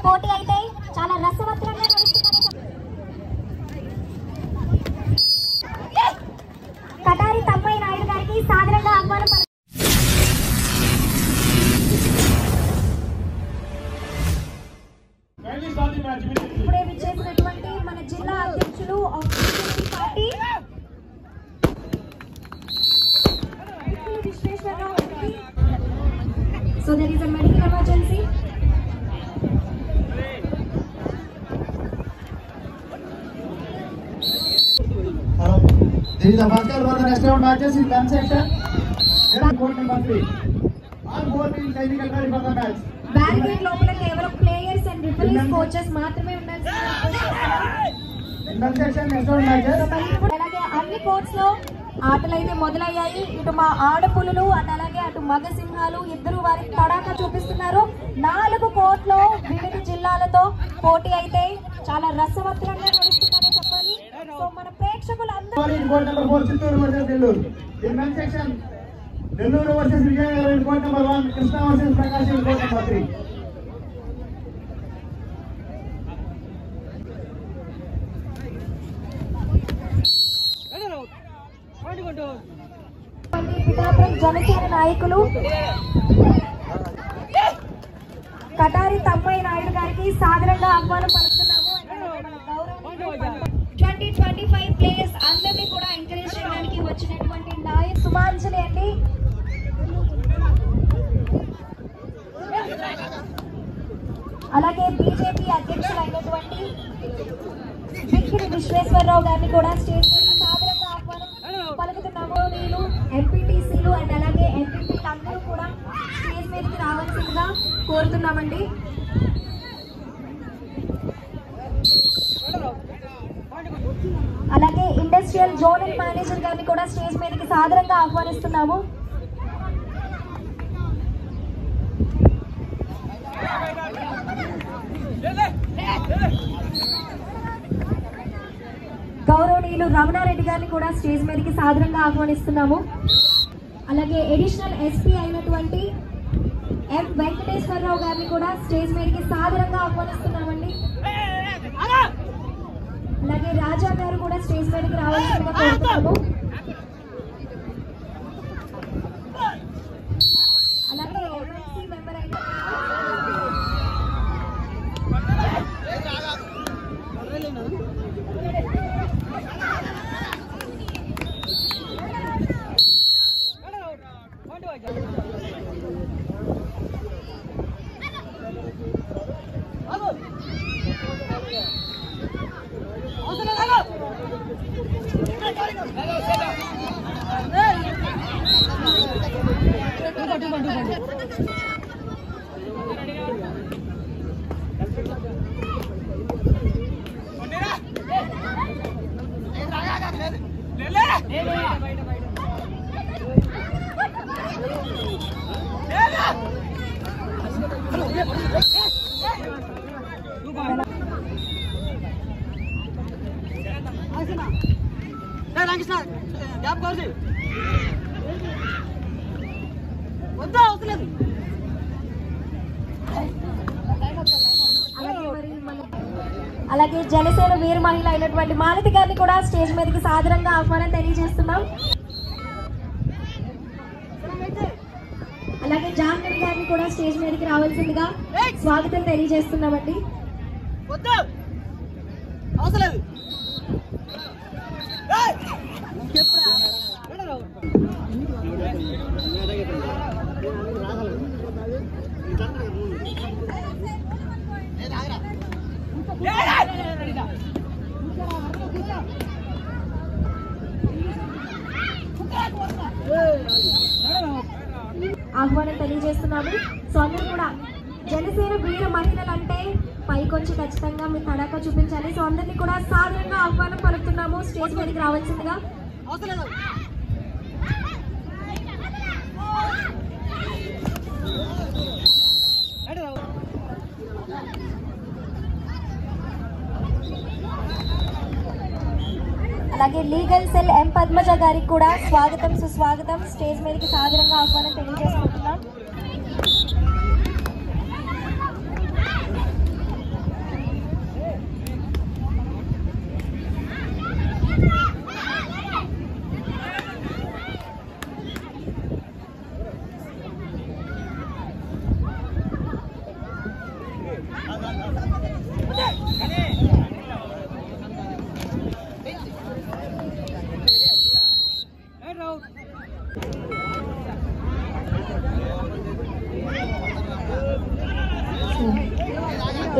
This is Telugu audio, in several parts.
పోటీ అయితే చాలా రసవత్తరంగా నడుస్తుందని కటారి తమ్మయ్య నాయుడు గారికి సాదరంగా ఆహ్వానం. ఇప్పుడే విచ్చేసినటువంటి మన జిల్లా అధ్యక్షులు పార్టీ విశ్వేశ్వరరావు గారికి. So there is a medical emergency. There is a basket for the next round matches in men's section. Court number 3. All 4 teams are getting ready for the match. Barricade లోపల కేవలం ప్లేయర్స్ అండ్ రిఫరీస్ కోచెస్ మాత్రమే ఉండాలి. men's section next round matches. అలాగే అన్ని కోర్ట్స్ లో ఆటలు అయితే మొదలయ్యాయి. ఇటు మా ఆడపులులు అలాగే అటు మగ సింహాలు ఇద్దరు వారి తడాకా చూపిస్తున్నారు. 4 కోర్టులో వివిధ జిల్లాలతో పోటీ అయితే చాలా రసవత్తరంగా నడుస్తుందనే చెప్పాలి. సో మన ప్రేక్షకులందరూ court number 4 Chittoor versus Nellore. In men's section Nellore versus Vizianagaram in court number 1, Krishna versus Prakash in court number 3. Janasena నాయకులు కటారి తమ్మయ్య నాయుడు గారికి సాదరంగా ఆహ్వానం పలుకుతున్నాము. 2025 ప్లేయర్స్ అందరినీ కూడా ఎంకరేజ్ చేయడానికి వచ్చినటువంటి నాయక్ సుమాంజలి అండి. అలాగే బీజేపీ అధ్యక్షులైనటువంటి విక్కిడి విశ్వేశ్వరరావు గారిని కూడా స్టేజ్ సాదరంగా ఆహ్వానం పలుకుతున్నాము. వీళ్ళు ఎంపీటీసీలు అండ్ అలాగే ఎంపీపీలు అందరూ కూడా స్టేజ్ మీదకి రావాల్సిందిగా కోరుతున్నామండి. అలాగే ఇండస్ట్రియల్ జోనల్ మేనేజర్ గారిని కూడా స్టేజ్ మీదకి సాదరంగా ఆహ్వానిస్తున్నాము. గౌరవనీయులు రమణారెడ్డి గారిని కూడా స్టేజ్ మీదకి సాదరంగా ఆహ్వానిస్తున్నాము. అలాగే అడిషనల్ ఎస్పీ అయినటువంటి ఎం వెంకటేశ్వరరావు గారిని కూడా స్టేజ్ మీదకి సాదరంగా ఆహ్వానిస్తున్నామండి. అలాగే రాజా గారు కూడా స్టేజ్ మీదకి రావాల్సిందిగా కోరుతున్నాము. అలాగే ఎమ్మెల్సీ మెంబర్ అయిన అలాగే జనసేన వీర మహిళ అయినటువంటి మాలతి గారిని కూడా స్టేజ్ మీదకి సాదరంగా ఆహ్వానం తెలియజేస్తున్నాం. అలాగే జాన్వి గారిని కూడా స్టేజ్ మీదకి రావాల్సిందిగా స్వాగతం తెలియజేస్తున్నామండి. ఆహ్వానం తెలియజేస్తున్నాము. సో అందరూ కూడా జనసేన వీర మహిళలు అంటే పైకొంచి ఖచ్చితంగా మీ తడాకా చూపించాలి. సో అందరినీ కూడా సాధారణంగా ఆహ్వానం పలుకుతున్నాము. స్టేజ్ మీదకి రావాల్సిందిగా. అలాగే లీగల్ సెల్ ఎం పద్మజ గారికి కూడా స్వాగతం సుస్వాగతం. స్టేజ్ మీదకి సాదరంగా ఆహ్వానం తెలియజేసుకుంటున్నాం.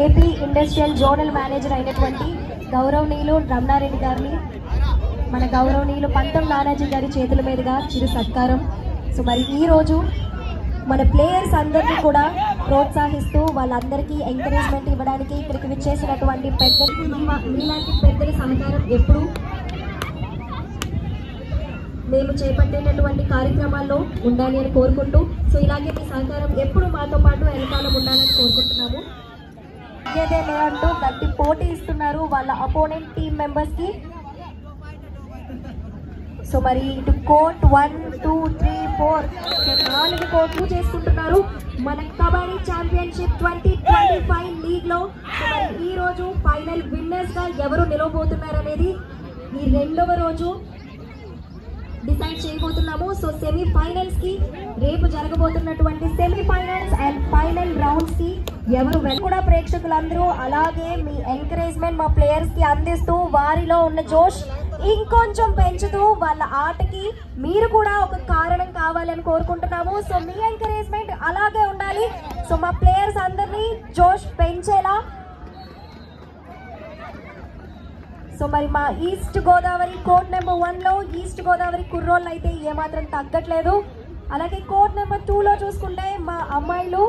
ఏపీ ఇండస్ట్రియల్ జోనల్ మేనేజర్ అయినటువంటి గౌరవనీయులు రమణారెడ్డి గారిని మన గౌరవనీయులు పంతం నానాజీ గారి చేతుల మీదుగా చిరు సత్కారం. సో మరి ఈరోజు మన ప్లేయర్స్ అందరినీ కూడా ప్రోత్సహిస్తూ వాళ్ళందరికీ ఎంకరేజ్మెంట్ ఇవ్వడానికి ఇక్కడికి విచ్చేసినటువంటి పెద్దలు, మీలాంటి పెద్దల సహకారం ఎప్పుడు మేము చేపట్టేటటువంటి కార్యక్రమాల్లో ఉండాలి అని కోరుకుంటూ, సో ఇలాగే మీ సహకారం ఎప్పుడు మాతో పాటు వెనకాలం ఉండాలని కోరుకుంటున్నాము. ఏదేలే అంటూ గట్టి పోటీ ఇస్తున్నారు వాళ్ళ అపోనెంట్ టీమ్ మెంబర్స్ కి. సో మరి ఇటు కోర్ట్ 1, 2, 3, 4 4 కోర్టులు చేసుకుంటున్నారు మన కబడ్డీ ఛాంపియన్షిప్ 2025 లీగ్ లో. సో మరి ఈ రోజు ఫైనల్ విన్నర్స్ గా ఎవరు నిలవబోతున్నారు అనేది ఈ రెండవ రోజు డిసైడ్ చేయబోతున్నాము. సో సెమీఫైనల్స్ కి రేపు జరగబోతున్నటువంటి సెమీఫైనల్స్ అండ్ ఫైనల్ రౌండ్స్ కి ఎవరు కూడా ప్రేక్షకులందరూ అలాగే మీ ఎంకరేజ్మెంట్ మా ప్లేయర్స్ కి అందిస్తూ వారిలో ఉన్న జోష్ ఇంకొంచెం పెంచుతూ వాళ్ళ ఆటకి మీరు కూడా ఒక కారణం కావాలని కోరుకుంటున్నాము. సో మీ ఎంకరేజ్మెంట్ అలాగే ఉండాలి. సో మా ప్లేయర్స్ అందరినీ జోష్ పెంచేలా. సో మరి మా ఈస్ట్ గోదావరి కోర్ట్ నెంబర్ 1 లో ఈస్ట్ గోదావరి కుర్రోళ్ళు అయితే ఏమాత్రం తగ్గట్లేదు. అలాగే కోర్ట్ నెంబర్ 2 లో చూసుకుంటే మా అమ్మాయిలు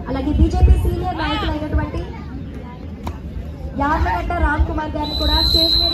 అలాగే బీజేపీ సీనియర్ నాయకులు అయినటువంటి యార్లగడ్డ రామ్ కుమార్ గారిని కూడా స్టేజ్ మీద